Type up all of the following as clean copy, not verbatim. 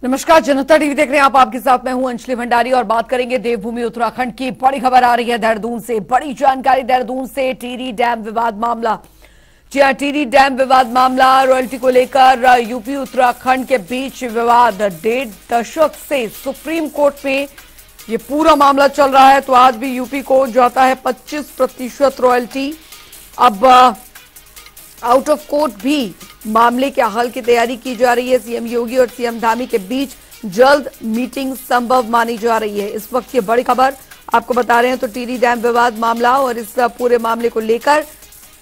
नमस्कार, जनता टीवी देख रहे हैं आप। आपके साथ मैं हूं अंजलि भंडारी और बात करेंगे देवभूमि उत्तराखंड की। बड़ी खबर आ रही है देहरादून से, बड़ी जानकारी देहरादून से। टिहरी डैम विवाद मामला, जी हां, टिहरी डैम विवाद मामला, रॉयल्टी को लेकर यूपी उत्तराखंड के बीच विवाद 1.5 दशक से सुप्रीम कोर्ट में ये पूरा मामला चल रहा है। तो आज भी यूपी को जाता है 25% रॉयल्टी। अब आउट ऑफ कोर्ट भी मामले के हल की तैयारी की जा रही है। सीएम योगी और सीएम धामी के बीच जल्द मीटिंग संभव मानी जा रही है। इस वक्त ये बड़ी खबर आपको बता रहे हैं। तो टिहरी डैम विवाद मामला और इस पूरे मामले को लेकर,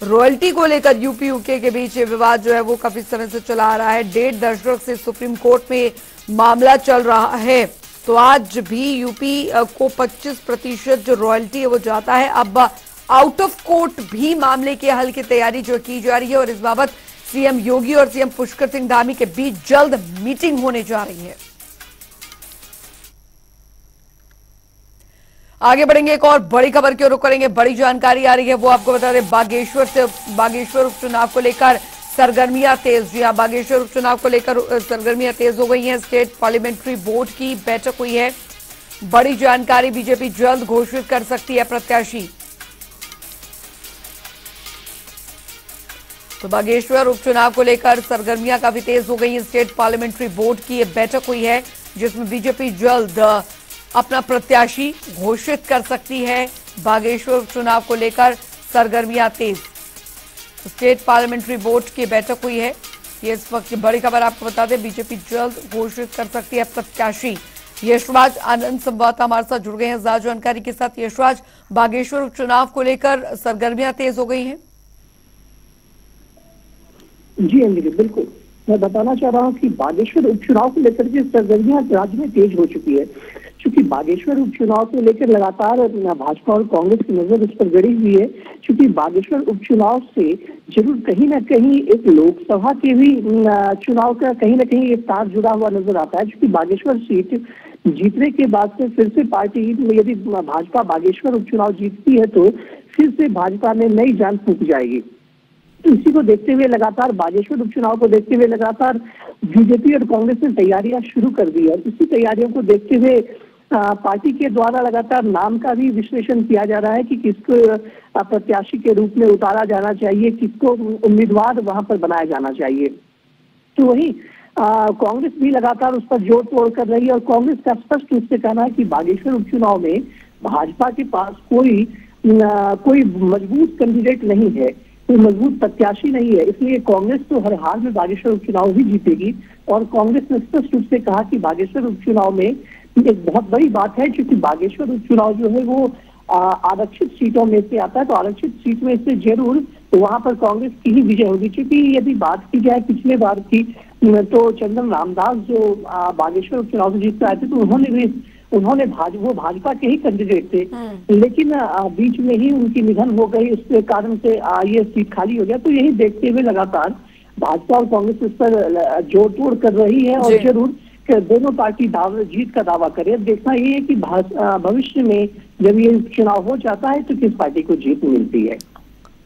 रॉयल्टी को लेकर यूपी यूके के बीच ये विवाद जो है वो काफी समय से चला आ रहा है। 1.5 दशक से सुप्रीम कोर्ट में मामला चल रहा है। तो आज भी यूपी को 25% जो रॉयल्टी है वो जाता है। अब आउट ऑफ कोर्ट भी मामले के हल की तैयारी जो की जा रही है और इस बाबत सीएम योगी और सीएम पुष्कर सिंह धामी के बीच जल्द मीटिंग होने जा रही है। आगे बढ़ेंगे, एक और बड़ी खबर की ओर रुख करेंगे। बड़ी जानकारी आ रही है वो आपको बता दें। बागेश्वर उपचुनाव को लेकर सरगर्मियां तेज। जी हां, बागेश्वर उपचुनाव को लेकर सरगर्मियां तेज हो गई हैं। स्टेट पार्लियामेंट्री बोर्ड की बैठक हुई है। बड़ी जानकारी, बीजेपी जल्द घोषित कर सकती है प्रत्याशी। तो बागेश्वर उपचुनाव को लेकर सरगर्मियां काफी तेज हो गई हैं। स्टेट पार्लियामेंट्री बोर्ड की यह बैठक हुई है जिसमें बीजेपी जल्द अपना प्रत्याशी घोषित कर सकती है। बागेश्वर उपचुनाव को लेकर सरगर्मियां तेज। स्टेट पार्लियामेंट्री बोर्ड की बैठक हुई है। ये इस वक्त की बड़ी खबर आपको बता दें। बीजेपी जल्द घोषित कर सकती है प्रत्याशी। यशराज आनंद संवाददाता हमारे साथ जुड़ गए हैं ज्यादा जानकारी के साथ। यशराज, बागेश्वर उपचुनाव को लेकर सरगर्मियां तेज हो गई हैं। जी अंजलि, बिल्कुल मैं बताना चाह रहा हूं कि बागेश्वर उपचुनाव को लेकर के सरगर्मियां राज्य में तेज हो चुकी है। क्योंकि बागेश्वर उपचुनाव को लेकर लगातार भाजपा और कांग्रेस की नजर इस पर गड़ी हुई है। क्योंकि बागेश्वर उपचुनाव से जरूर कहीं ना कहीं एक लोकसभा के भी चुनाव का कहीं ना कहीं एक तार जुड़ा हुआ नजर आता है। क्योंकि बागेश्वर सीट जीतने के बाद से फिर से पार्टी, यदि भाजपा बागेश्वर उपचुनाव जीतती है तो फिर से भाजपा में नई जान फूंक जाएगी। तो इसी को देखते हुए लगातार बागेश्वर उपचुनाव को देखते हुए लगातार बीजेपी और कांग्रेस ने तैयारियां शुरू कर दी है। इसी तैयारियों को देखते हुए पार्टी के द्वारा लगातार नाम का भी विश्लेषण किया जा रहा है कि किसको प्रत्याशी के रूप में उतारा जाना चाहिए, किसको उम्मीदवार वहां पर बनाया जाना चाहिए। तो वही कांग्रेस भी लगातार उस पर जोर तोड़ कर रही है और कांग्रेस का स्पष्ट रूप से कहना है कि बागेश्वर उपचुनाव में भाजपा के पास कोई मजबूत कैंडिडेट नहीं है, कोई मजबूत प्रत्याशी नहीं है। इसलिए कांग्रेस तो हर हाल में बागेश्वर उपचुनाव ही जीतेगी। और कांग्रेस ने स्पष्ट रूप से कहा कि बागेश्वर उपचुनाव में एक बहुत बड़ी बात है, क्योंकि बागेश्वर उपचुनाव जो है वो आरक्षित सीटों में से आता है। तो आरक्षित सीट में से जरूर वहां पर कांग्रेस की ही विजय होगी। क्योंकि यदि बात की जाए पिछले बार की, तो चंदन रामदास जो बागेश्वर उपचुनाव से जीत आए थे, तो उन्होंने भाजपा के ही कैंडिडेट थे। लेकिन बीच में ही उनकी निधन हो गई, उसके कारण से ये सीट खाली हो गया। तो यही देखते हुए लगातार भाजपा और कांग्रेस इस पर जोर तोड़ कर रही है और जरूर दोनों पार्टी जीत का दावा करे। देखना ये है कि भविष्य में जब ये चुनाव हो जाता है तो किस पार्टी को जीत मिलती है।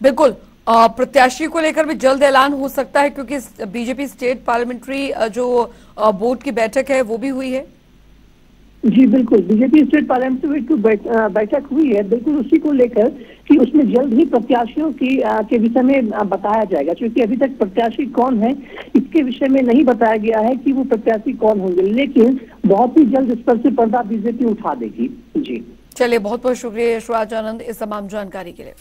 बिल्कुल, प्रत्याशी को लेकर भी जल्द ऐलान हो सकता है क्योंकि बीजेपी स्टेट पार्लियामेंट्री जो बोर्ड की बैठक है वो भी हुई है। जी बिल्कुल, बीजेपी स्टेट पार्लियामेंट्री की बैठक हुई है बिल्कुल उसी को लेकर कि उसमें जल्द ही प्रत्याशियों के विषय में बताया जाएगा। क्योंकि अभी तक प्रत्याशी कौन है इसके विषय में नहीं बताया गया है कि वो प्रत्याशी कौन होंगे, लेकिन बहुत ही जल्द इस पर से पर्दा बीजेपी उठा देगी। जी चलिए, बहुत बहुत शुक्रिया यशराज आनंद इस तमाम जानकारी के लिए।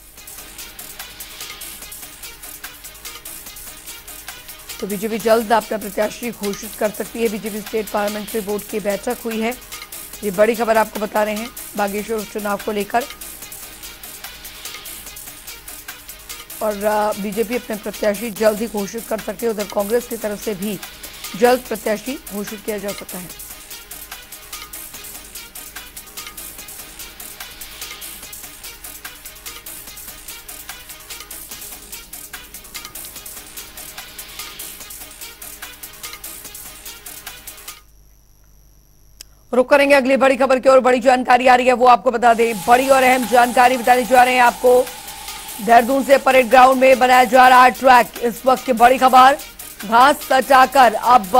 तो बीजेपी जल्द अपना प्रत्याशी घोषित कर सकती है। बीजेपी स्टेट पार्लियामेंट्री बोर्ड की बैठक हुई है। ये बड़ी खबर आपको बता रहे हैं बागेश्वर उपचुनाव को लेकर। और बीजेपी अपने प्रत्याशी जल्द ही घोषित कर सकते हैं। उधर कांग्रेस की तरफ से भी जल्द प्रत्याशी घोषित किया जा सकता है। रुक करेंगे अगली बड़ी खबर की और। बड़ी जानकारी आ रही है वो आपको बता दें। बड़ी और अहम जानकारी बताने जा रहे हैं आपको। देहरादून से परेड ग्राउंड में बनाया जा रहा है ट्रैक। इस वक्त की बड़ी खबर, घास सटाकर अब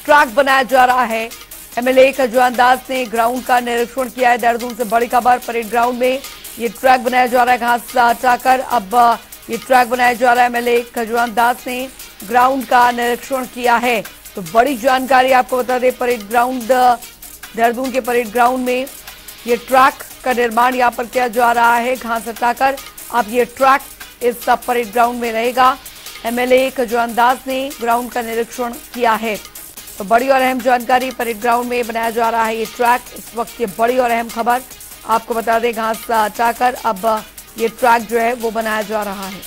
ट्रैक बनाया जा रहा है। एमएलए खजुआन दास ने ग्राउंड का निरीक्षण किया है। देहरादून से बड़ी खबर, परेड ग्राउंड में ये ट्रैक बनाया जा रहा है, घास हटाकर अब ये ट्रैक बनाया जा रहा है। एमएलए खजुआन दास ने ग्राउंड का निरीक्षण किया है। तो बड़ी जानकारी आपको बता दें, परेड ग्राउंड देहरादून के परेड ग्राउंड में ये ट्रैक का निर्माण यहाँ पर किया जा रहा है, घास हटाकर अब ये ट्रैक इस परेड ग्राउंड में रहेगा। एमएलए खजुआन दास ने ग्राउंड का निरीक्षण किया है। तो बड़ी और अहम जानकारी, परेड ग्राउंड में बनाया जा रहा है ये ट्रैक। इस वक्त ये बड़ी और अहम खबर आपको बता दें, घास हटाकर अब ये ट्रैक जो है वो बनाया जा रहा है।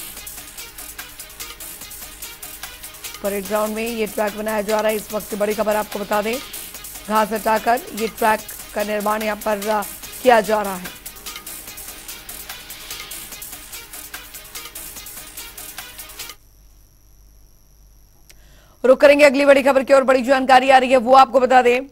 परेड ग्राउंड में ये ट्रैक बनाया जा रहा है, इस वक्त की बड़ी खबर आपको बता दें, घास हटाकर ये ट्रैक का निर्माण यहाँ पर किया जा रहा है। रुक करेंगे अगली बड़ी खबर की और बड़ी जानकारी आ रही है वो आपको बता दें।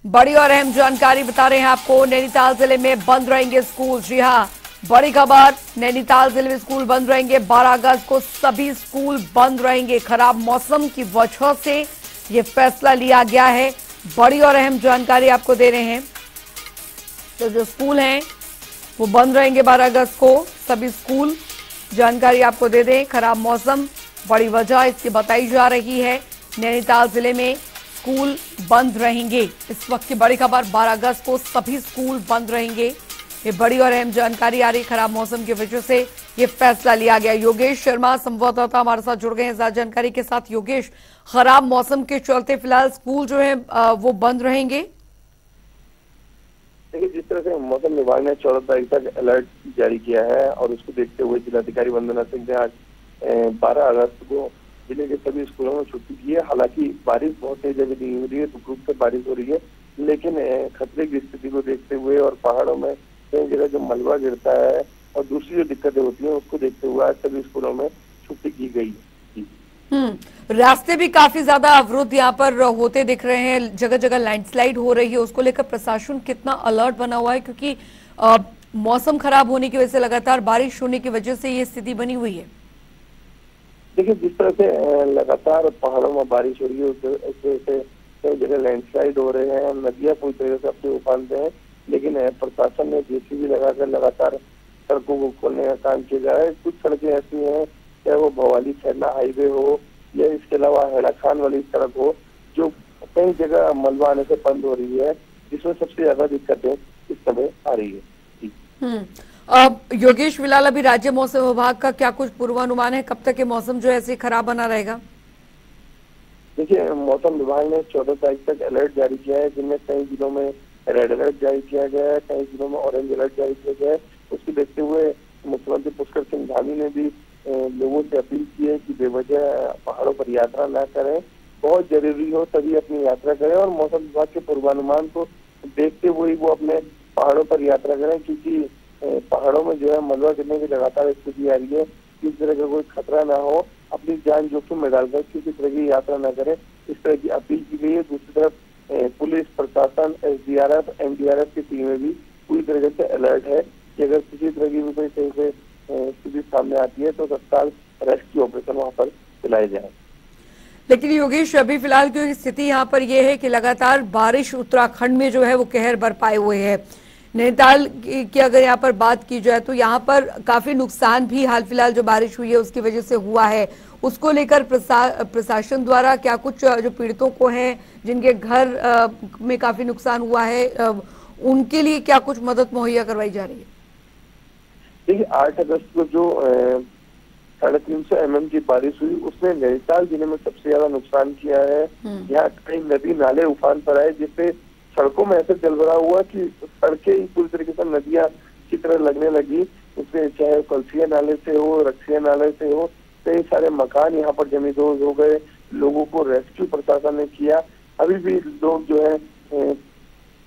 बड़ी और अहम जानकारी बता रहे हैं आपको, नैनीताल जिले में बंद रहेंगे स्कूल। जी हां, बड़ी खबर, नैनीताल जिले में स्कूल बंद रहेंगे। 12 अगस्त को सभी स्कूल बंद रहेंगे। खराब मौसम की वजह से ये फैसला लिया गया है। बड़ी और अहम जानकारी आपको दे रहे हैं। तो जो स्कूल हैं वो बंद रहेंगे 12 अगस्त को सभी स्कूल। जानकारी आपको दे दें, खराब मौसम बड़ी वजह इसकी बताई जा रही है। नैनीताल जिले में स्कूल बंद रहेंगे। इस वक्त की बड़ी खबर, 12 अगस्त को सभी स्कूल बंद रहेंगे। ये बड़ी और अहम जानकारी आ रही, खराब मौसम की वजह से ये फैसला लिया गया। योगेश शर्मा संवाददाता हमारे साथ जुड़ गए हैं ज्यादा जानकारी के साथ। योगेश, खराब मौसम के चलते फिलहाल स्कूल जो है वो बंद रहेंगे। देखिए, जिस तरह से मौसम विभाग ने 14 तारीख तक अलर्ट जारी किया है और उसको देखते हुए जिलाधिकारी वंदना सिंह ने आज 12 अगस्त को जिले के सभी स्कूलों में छुट्टी की है। हालांकि बारिश बहुत तेज अभी नहीं हो रही है, रुक रुक से बारिश हो रही है, लेकिन खतरे की स्थिति को देखते हुए और पहाड़ों में कई जगह जो मलबा गिरता है और दूसरी जो दिक्कतें होती हैं उसको देखते हुए आज सभी स्कूलों में छुट्टी की गई है। रास्ते भी काफी ज्यादा अवरुद्ध यहाँ पर होते दिख रहे हैं, जगह जगह लैंडस्लाइड हो रही है। उसको लेकर प्रशासन कितना अलर्ट बना हुआ है, क्योंकि मौसम खराब होने की वजह से, लगातार बारिश होने की वजह से ये स्थिति बनी हुई है। देखिए, जिस तरह से लगातार पहाड़ों में बारिश हो रही है उस वजह से कई जगह लैंडस्लाइड हो रहे हैं, नदियां पूरी तरह से अपने उफान पे हैं, लेकिन प्रशासन ने जेसीबी लगाकर लगातार सड़कों को खोलने का काम किया जा रहा है। कुछ सड़कें ऐसी हैं, चाहे वो भवाली छैला हाईवे हो या इसके अलावा हेड़ा खान वाली सड़क हो, जो कई जगह मलबा आने से बंद हो रही है, जिसमें सबसे ज्यादा दिक्कतें इस समय आ रही है। योगेश, फिलहाल अभी राज्य मौसम विभाग का क्या कुछ पूर्वानुमान है, कब तक ये मौसम जो है ऐसे खराब बना रहेगा? देखिए, मौसम विभाग ने 14 तारीख तक अलर्ट जारी किया है, जिनमें कई जिलों में रेड अलर्ट जारी किया गया है, कई जिलों में ऑरेंज अलर्ट जारी किया गया है। उसको देखते हुए मुख्यमंत्री पुष्कर सिंह धामी ने भी लोगों से अपील की है कि बेवजह पहाड़ों पर यात्रा न करें, बहुत जरूरी हो तभी अपनी यात्रा करें और मौसम विभाग के पूर्वानुमान को देखते हुए वो अपने पहाड़ों पर यात्रा करें, क्योंकि पहाड़ों में जो है मलबा गिरने की लगातार स्थिति आ रही है। किसी तरह का कोई खतरा ना हो, अपनी जान जोखिम में डालकर किसी तरह की यात्रा न करें, इस तरह की अपील की गई है। दूसरी तरफ पुलिस प्रशासन, SDRF, MDRF की टीमें भी पूरी तरह से अलर्ट है कि अगर किसी तरह की भी कोई सही से स्थिति सामने आती है तो तत्काल रेस्क्यू ऑपरेशन वहां पर चलाए जाए। लेकिन योगेश, अभी फिलहाल की स्थिति यहाँ पर यह है कि लगातार बारिश उत्तराखंड में जो है वो कहर बरपाए हुए है। नैनीताल की अगर यहाँ पर बात की जाए तो यहाँ पर काफी नुकसान भी हाल फिलहाल जो बारिश हुई है उसकी वजह से हुआ है। उसको लेकर प्रशासन द्वारा क्या कुछ जो पीड़ितों को हैं, जिनके घर में काफी नुकसान हुआ है, उनके लिए क्या कुछ मदद मुहैया करवाई जा रही है? देखिए, 8 अगस्त को जो 350 mm की बारिश हुई उसने नैनीताल जिले में सबसे ज्यादा नुकसान किया है। यहाँ कई नदी नाले उफान पर आए, जिससे सड़कों में ऐसे जलभरा हुआ कि सड़कें ही पूरी तरीके से नदियां की तरह लगने लगी। उसमें चाहे कलसिया नाले से हो, रक्सिया नाले से हो, कई सारे मकान यहाँ पर जमींदोज हो गए। लोगों को रेस्क्यू प्रशासन ने किया। अभी भी लोग जो है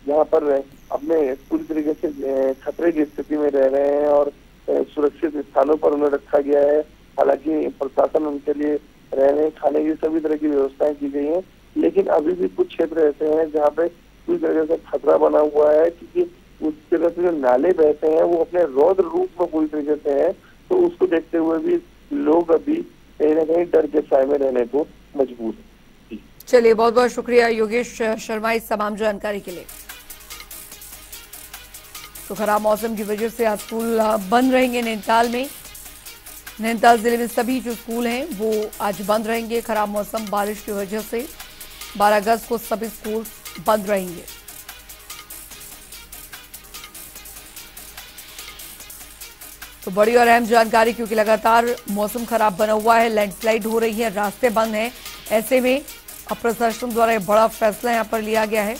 यहाँ पर अपने पूरी तरीके से खतरे की स्थिति में रह रहे हैं और सुरक्षित स्थानों पर उन्हें रखा गया है। हालांकि प्रशासन उनके लिए रहने खाने की सभी तरह की व्यवस्थाएं की गई हैं, लेकिन अभी भी कुछ क्षेत्र ऐसे हैं जहाँ पे पूरी तरह से खतरा बना हुआ है, क्योंकि उस तरह से जो नाले बहते हैं वो अपने रौद्र रूप में पूरी तरीके से है। तो उसको देखते हुए भी लोग अभी कहीं ना कहीं डर के साए में रहने को मजबूर है। चलिए, बहुत बहुत शुक्रिया योगेश शर्मा इस तमाम जानकारी के लिए। तो खराब मौसम की वजह से आज स्कूल बंद रहेंगे नैनीताल में। नैनीताल जिले में सभी जो स्कूल हैं वो आज बंद रहेंगे। खराब मौसम, बारिश की वजह से 12 अगस्त को सभी स्कूल बंद रहेंगे। तो बड़ी और अहम जानकारी, क्योंकि लगातार मौसम खराब बना हुआ है, लैंडस्लाइड हो रही है, रास्ते बंद हैं। ऐसे में अब प्रशासन द्वारा एक बड़ा फैसला यहां पर लिया गया है।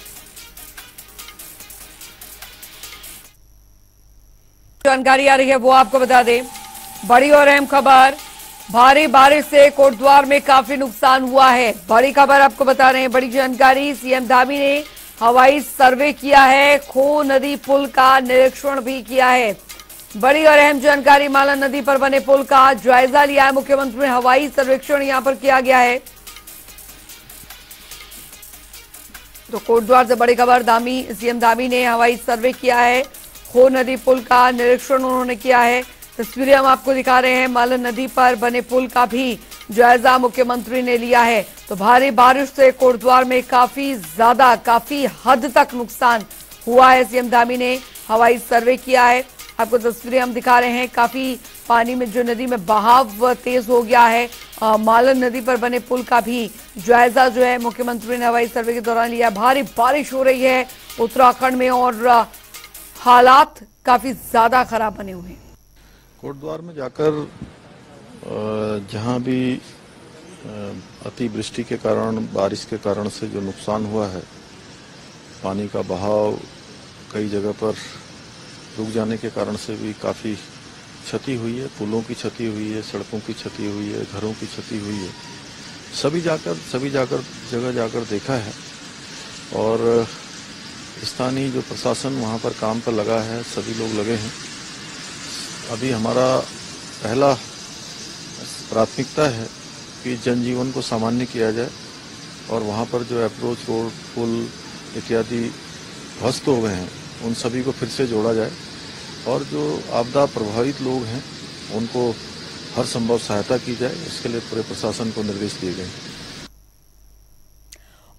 जानकारी आ रही है वो आपको बता दें। बड़ी और अहम खबर, भारी बारिश से कोटद्वार में काफी नुकसान हुआ है। बड़ी खबर आपको बता रहे हैं, बड़ी जानकारी। सीएम धामी ने हवाई सर्वे किया है, खो नदी पुल का निरीक्षण भी किया है। बड़ी और अहम जानकारी, मालन नदी पर बने पुल का जायजा लिया है मुख्यमंत्री ने। हवाई सर्वेक्षण यहां पर किया गया है। तो कोटद्वार से बड़ी खबर, सीएम धामी ने हवाई सर्वे किया है, खो नदी पुल का निरीक्षण उन्होंने किया है। तस्वीरें हम आपको दिखा रहे हैं। मालन नदी पर बने पुल का भी जायजा मुख्यमंत्री ने लिया है। तो भारी बारिश से कोटद्वार में काफी हद तक नुकसान हुआ है। सीएम धामी ने हवाई सर्वे किया है। आपको तस्वीरें हम दिखा रहे हैं। काफी पानी में जो नदी में बहाव तेज हो गया है। मालन नदी पर बने पुल का भी जायजा जो है मुख्यमंत्री ने हवाई सर्वे के दौरान लिया। भारी बारिश हो रही है उत्तराखंड में और हालात काफी ज्यादा खराब बने हुए हैं। कोटद्वार में जाकर जहां भी अतिवृष्टि के कारण, बारिश के कारण से जो नुकसान हुआ है, पानी का बहाव कई जगह पर रुक जाने के कारण से भी काफ़ी क्षति हुई है। पुलों की क्षति हुई है, सड़कों की क्षति हुई है, घरों की क्षति हुई है। सभी जगह जाकर देखा है और स्थानीय जो प्रशासन वहाँ पर काम पर लगा है, सभी लोग लगे हैं। अभी हमारा पहला प्राथमिकता है कि जनजीवन को सामान्य किया जाए और वहाँ पर जो अप्रोच रोड, पुल इत्यादि ध्वस्त हो गए हैं, उन सभी को फिर से जोड़ा जाए और जो आपदा प्रभावित लोग हैं उनको हर संभव सहायता की जाए। इसके लिए पूरे प्रशासन को निर्देश दिए गए हैं।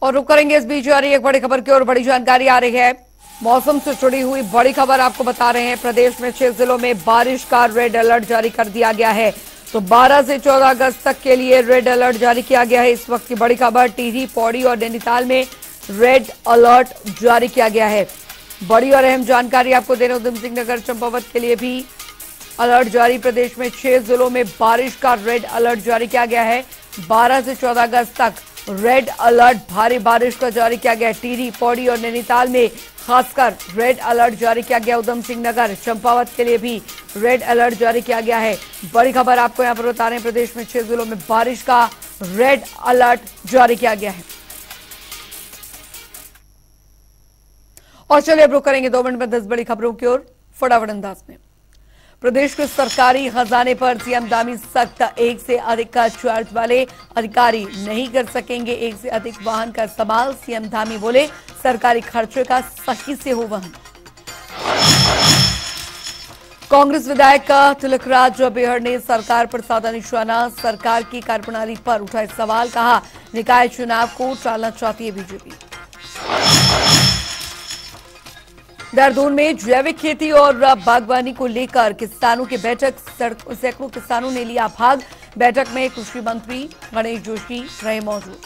और रुक करेंगे इस बीच आ रही एक बड़ी खबर की और बड़ी जानकारी आ रही है। मौसम से जुड़ी हुई बड़ी खबर आपको बता रहे हैं। प्रदेश में 6 जिलों में बारिश का रेड अलर्ट जारी कर दिया गया है। तो 12 से 14 अगस्त तक के लिए रेड अलर्ट जारी किया गया है। इस वक्त की बड़ी खबर, टिहरी, पौड़ी और नैनीताल में रेड अलर्ट जारी किया गया है। बड़ी और अहम जानकारी आपको दे रहे हैं, उधम सिंह नगर, चंपावत के लिए भी अलर्ट जारी। प्रदेश में 6 जिलों में बारिश का रेड अलर्ट जारी किया गया है। 12 से 14 अगस्त तक रेड अलर्ट भारी बारिश का जारी किया गया है। टिहरी, पौड़ी और नैनीताल में खासकर रेड अलर्ट जारी किया गया। उधम सिंह नगर, चंपावत के लिए भी रेड अलर्ट जारी किया गया है। बड़ी खबर आपको यहां पर बता रहे हैं, प्रदेश में 6 जिलों में बारिश का रेड अलर्ट जारी किया गया है। और चलिए अब रुक करेंगे 2 मिनट में 10 बड़ी खबरों की ओर फटाफट अंदाज में। प्रदेश के सरकारी खजाने पर सीएम धामी सख्त, 1 से अधिक का चार्ज वाले अधिकारी नहीं कर सकेंगे 1 से अधिक वाहन का इस्तेमाल। सीएम धामी बोले, सरकारी खर्चे का सही से हो वहन। कांग्रेस विधायक तिलकराज बेहड़ ने सरकार पर साधा निशाना। सरकार की कार्यप्रणाली पर उठाए सवाल, कहा निकाय चुनाव को टालना चाहती है बीजेपी। देहरादून में जैविक खेती और बागवानी को लेकर किसानों की बैठक, सैकड़ों किसानों ने लिया भाग। बैठक में कृषि मंत्री गणेश जोशी रहे मौजूद।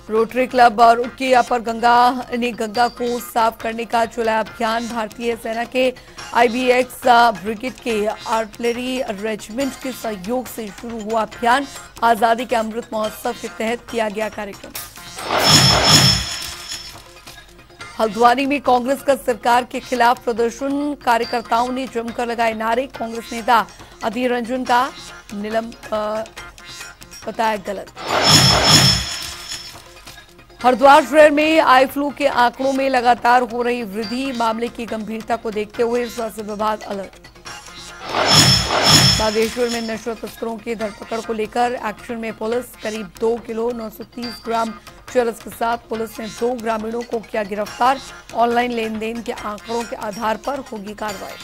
रोटरी क्लब और उसकी अपर गंगा ने गंगा को साफ करने का चलाया अभियान। भारतीय सेना के IBX ब्रिगेड के आर्टिलरी रेजिमेंट के सहयोग से शुरू हुआ अभियान। आजादी के अमृत महोत्सव के तहत किया गया कार्यक्रम। हल्द्वानी में कांग्रेस का सरकार के खिलाफ प्रदर्शन, कार्यकर्ताओं ने जमकर लगाए नारे। कांग्रेस नेता अधीर रंजन का बताया गलत। हरिद्वार शहर में आई फ्लू के आंकड़ों में लगातार हो रही वृद्धि, मामले की गंभीरता को देखते हुए स्वास्थ्य विभाग अलर्ट। बागेश्वर में नशा तस्करों की धरपकड़ को लेकर एक्शन में पुलिस। करीब 2 किलो 930 ग्राम चरस के साथ पुलिस ने 2 ग्रामीणों को किया गिरफ्तार। ऑनलाइन लेन देन के आंकड़ों के आधार पर होगी कार्रवाई।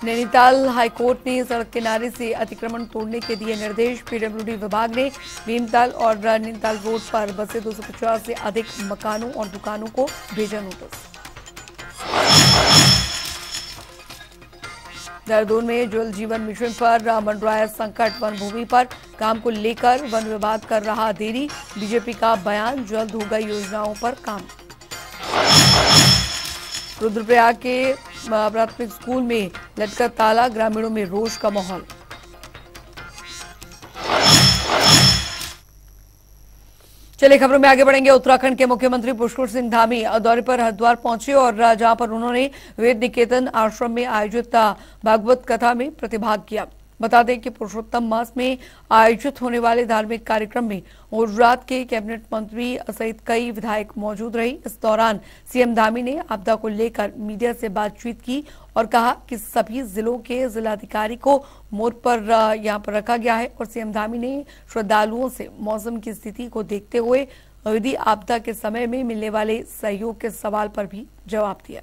नैनीताल हाईकोर्ट ने सड़क किनारे से अतिक्रमण तोड़ने के दिए निर्देश। पीडब्ल्यूडी विभाग ने भीमताल और नैनीताल रोड पर बसे 250 से अधिक मकानों और दुकानों को भेजा नोटिस। देहरादून में जल जीवन मिशन पर मंडराया संकट। वन भूमि पर काम को लेकर वन विभाग कर रहा देरी। बीजेपी का बयान, जल्द होगा योजनाओं पर काम। रुद्रप्रयाग के प्राथमिक स्कूल में लटका ताला, ग्रामीणों में रोष का माहौल। चलिए खबरों में आगे बढ़ेंगे। उत्तराखंड के मुख्यमंत्री पुष्कर सिंह धामी दौरे पर हरिद्वार पहुंचे और जहां पर उन्होंने वेद निकेतन आश्रम में आयोजित भागवत कथा में प्रतिभाग किया। बता दें कि पुरुषोत्तम मास में आयोजित होने वाले धार्मिक कार्यक्रम में गुजरात के कैबिनेट मंत्री सहित कई विधायक मौजूद रहे। इस दौरान सीएम धामी ने आपदा को लेकर मीडिया से बातचीत की और कहा कि सभी जिलों के जिलाधिकारी को मोर्च पर यहां पर रखा गया है और सीएम धामी ने श्रद्धालुओं से मौसम की स्थिति को देखते हुए विधि आपदा के समय में मिलने वाले सहयोग के सवाल पर भी जवाब दिया।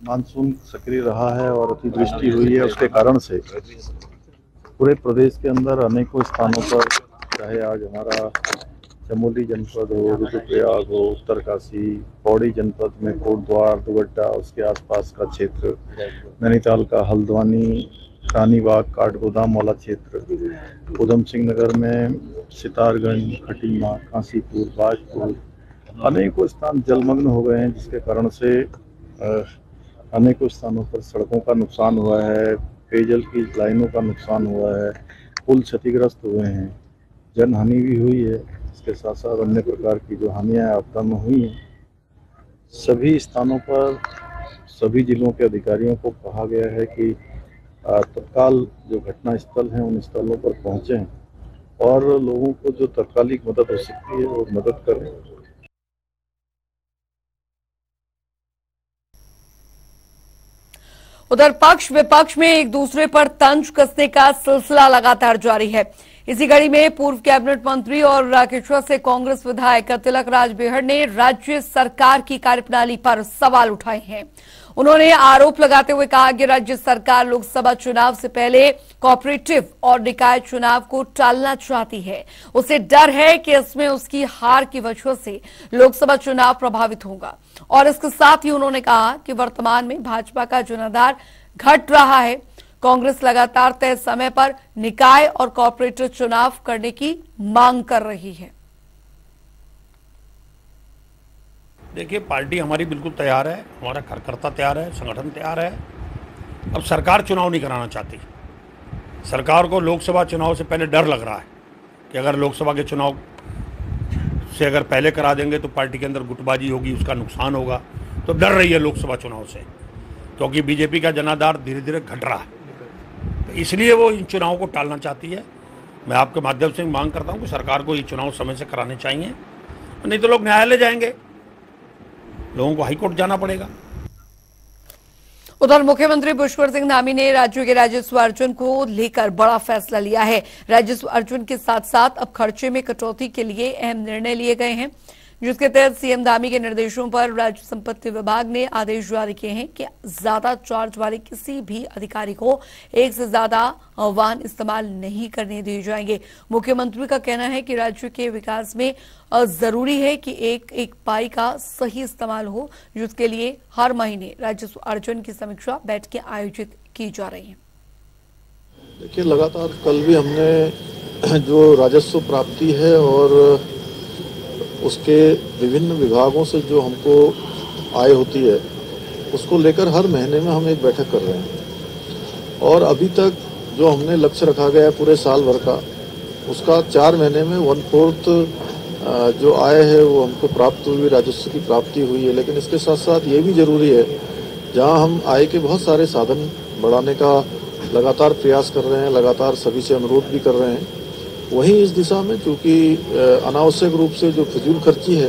मानसून सक्रिय रहा है और अतिवृष्टि हुई है, उसके कारण से पूरे प्रदेश के अंदर अनेकों स्थानों पर, चाहे आज हमारा चमोली जनपद हो, रुद्रप्रयाग हो, उत्तरकाशी, पौड़ी जनपद में कोटद्वार, दुगड्डा, उसके आसपास का क्षेत्र, नैनीताल का हल्द्वानी, रानीबाग, काठगोदाम वाला क्षेत्र, उधम सिंह नगर में सितारगंज, खटीमा, काशीपुर, बाजपुर, अनेकों स्थान जलमग्न हो गए हैं, जिसके कारण से अनेकों स्थानों पर सड़कों का नुकसान हुआ है, पेयजल की लाइनों का नुकसान हुआ है, पुल क्षतिग्रस्त हुए हैं, जनहानि भी हुई है। इसके साथ साथ अन्य प्रकार की जो हानियां आपदा में हुई हैं, सभी स्थानों पर सभी जिलों के अधिकारियों को कहा गया है कि तत्काल जो घटना स्थल हैं उन स्थलों पर पहुंचें और लोगों को जो तत्कालिक मदद हो सकती है वो मदद करें। उधर पक्ष विपक्ष में एक दूसरे पर तंज कसने का सिलसिला लगातार जारी है। इसी कड़ी में पूर्व कैबिनेट मंत्री और राकेश्वर से कांग्रेस विधायक तिलक राज बेहड़ ने राज्य सरकार की कार्यप्रणाली पर सवाल उठाए हैं। उन्होंने आरोप लगाते हुए कहा कि राज्य सरकार लोकसभा चुनाव से पहले कोऑपरेटिव और निकाय चुनाव को टालना चाहती है। उसे डर है कि इसमें उसकी हार की वजह से लोकसभा चुनाव प्रभावित होगा और इसके साथ ही उन्होंने कहा कि वर्तमान में भाजपा का जनाधार घट रहा है। कांग्रेस लगातार तय समय पर निकाय और कोऑपरेटिव चुनाव करने की मांग कर रही है। देखिए, पार्टी हमारी बिल्कुल तैयार है, हमारा कार्यकर्ता तैयार है, संगठन तैयार है। अब सरकार चुनाव नहीं कराना चाहती। सरकार को लोकसभा चुनाव से पहले डर लग रहा है कि अगर लोकसभा के चुनाव से अगर पहले करा देंगे तो पार्टी के अंदर गुटबाजी होगी, उसका नुकसान होगा। तो डर रही है लोकसभा चुनाव से, क्योंकि बीजेपी का जनाधार धीरे धीरे घट रहा है, तो इसलिए वो इन चुनावों को टालना चाहती है। मैं आपके माध्यम से मांग करता हूं कि सरकार को ये चुनाव समय से कराने चाहिए, नहीं तो लोग न्यायालय जाएंगे, लोगों को हाईकोर्ट जाना पड़ेगा। उधर मुख्यमंत्री पुष्कर सिंह धामी ने राज्यों के राजस्व अर्जन को लेकर बड़ा फैसला लिया है। राजस्व अर्जन के साथ साथ अब खर्चे में कटौती के लिए अहम निर्णय लिए गए हैं, जिसके तहत सीएम धामी के निर्देशों पर राज्य संपत्ति विभाग ने आदेश जारी किए हैं कि ज्यादा चार्ज वाले किसी भी अधिकारी को एक से ज्यादा वाहन इस्तेमाल नहीं करने दिए जाएंगे। मुख्यमंत्री का कहना है कि राज्य के विकास में जरूरी है कि एक एक पाई का सही इस्तेमाल हो, जिसके लिए हर महीने राजस्व अर्जन की समीक्षा बैठकें आयोजित की जा रही हैं। देखिए, लगातार कल भी हमने जो राजस्व प्राप्ति है और उसके विभिन्न विभागों से जो हमको आय होती है उसको लेकर हर महीने में हम एक बैठक कर रहे हैं और अभी तक जो हमने लक्ष्य रखा गया है पूरे साल भर का, उसका 4 महीने में 1/4 जो आय है वो हमको प्राप्त हुई, राजस्व की प्राप्ति हुई है। लेकिन इसके साथ साथ ये भी जरूरी है, जहां हम आय के बहुत सारे साधन बढ़ाने का लगातार प्रयास कर रहे हैं, लगातार सभी से अनुरोध भी कर रहे हैं, वहीं इस दिशा में चूँकि अनावश्यक रूप से जो फिजूल खर्ची है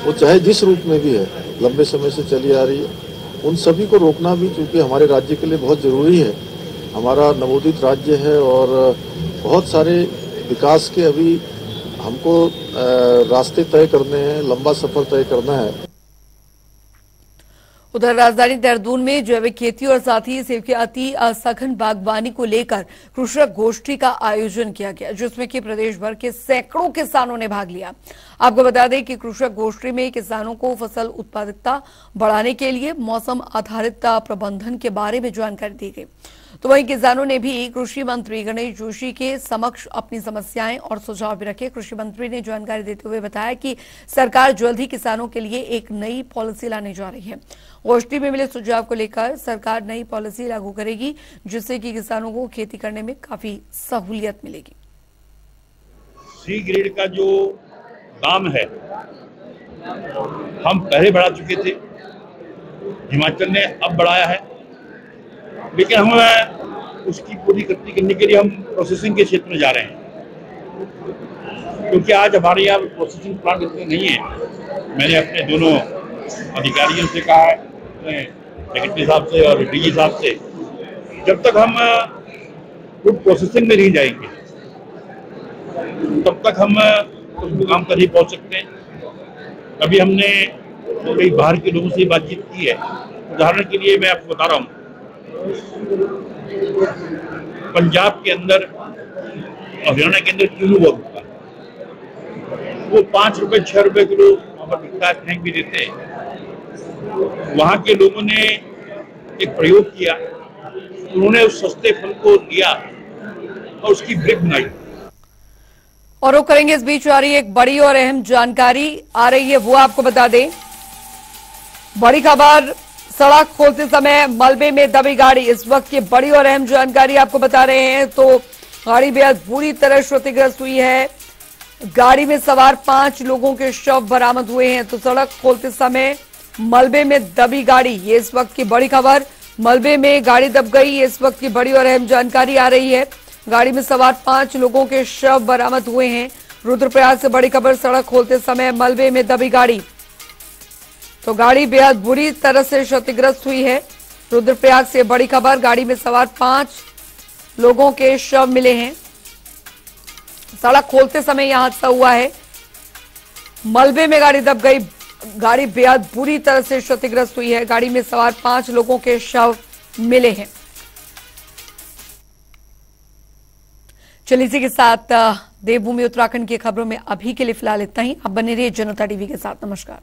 वो चाहे जिस रूप में भी है लंबे समय से चली आ रही है, उन सभी को रोकना भी चूँकि हमारे राज्य के लिए बहुत ज़रूरी है। हमारा नवोदित राज्य है और बहुत सारे विकास के अभी हमको रास्ते तय करने हैं, लंबा सफर तय करना है। उधर राजधानी देहरादून में जैविक खेती और साथ ही सेब की अति सघन बागवानी को लेकर कृषक गोष्ठी का आयोजन किया गया, जिसमें कि प्रदेश भर के सैकड़ों किसानों ने भाग लिया। आपको बता दें कि कृषक गोष्ठी में किसानों को फसल उत्पादकता बढ़ाने के लिए मौसम आधारित प्रबंधन के बारे में जानकारी दी गई। तो वहीं किसानों ने भी कृषि मंत्री गणेश जोशी के समक्ष अपनी समस्याएं और सुझाव भी रखे। कृषि मंत्री ने जानकारी देते हुए बताया कि सरकार जल्द ही किसानों के लिए एक नई पॉलिसी लाने जा रही है। गोष्ठी में मिले सुझाव को लेकर सरकार नई पॉलिसी लागू करेगी, जिससे कि किसानों को खेती करने में काफी सहूलियत मिलेगी। सी ग्रेड का जो दाम है हम पहले बढ़ा चुके थे, हिमाचल ने अब बढ़ाया है, लेकिन हम उसकी पूरी कटौती करने के लिए हम प्रोसेसिंग के क्षेत्र में जा रहे हैं, क्योंकि आज हमारे यहाँ प्रोसेसिंग प्लांट इतने नहीं है। मैंने अपने दोनों अधिकारियों से कहा है, सेक्रेटरी साहब से और डीजी साहब से, जब तक हम फूड प्रोसेसिंग में नहीं जाएंगे तब तक हम उस मुकाम पर नहीं पहुंच सकते हैं। अभी हमने कई बाहर के लोगों से बातचीत की है। उदाहरण के लिए मैं आपको बता रहा हूँ, पंजाब के अंदर और हरियाणा के अंदर किलो बहुत होता है, वो 5 रुपए 6 रुपए किलो वहां पर बिकता है, फेंक भी देते हैं। वहां के लोगों ने एक प्रयोग किया, उन्होंने उस सस्ते फल को लिया और उसकी ब्रिक बनाई। और वो करेंगे, इस बीच आ रही एक बड़ी और अहम जानकारी आ रही है, वो आपको बता दें। बड़ी खबर, सड़क खोलते समय मलबे में दबी गाड़ी। इस वक्त की बड़ी और अहम जानकारी आपको बता रहे हैं। तो गाड़ी बेहद बुरी तरह क्षतिग्रस्त हुई है। गाड़ी में सवार 5 लोगों के शव बरामद हुए हैं। तो सड़क खोलते समय मलबे में दबी गाड़ी, ये इस वक्त की बड़ी खबर। मलबे में गाड़ी दब गई, ये इस वक्त की बड़ी और अहम जानकारी आ रही है। गाड़ी में सवार 5 लोगों के शव बरामद हुए हैं। रुद्रप्रयाग से बड़ी खबर, सड़क खोलते समय मलबे में दबी गाड़ी। तो गाड़ी बेहद बुरी तरह से क्षतिग्रस्त हुई है। रुद्रप्रयाग से बड़ी खबर, गाड़ी में सवार 5 लोगों के शव मिले हैं। सड़क खोलते समय यह हादसा हुआ है। मलबे में गाड़ी दब गई, गाड़ी बेहद बुरी तरह से क्षतिग्रस्त हुई है। गाड़ी में सवार 5 लोगों के शव मिले हैं। चलिए, इसी के साथ देवभूमि उत्तराखंड की खबरों में अभी के लिए फिलहाल इतना ही। आप बने रहिए जनता टीवी के साथ। नमस्कार।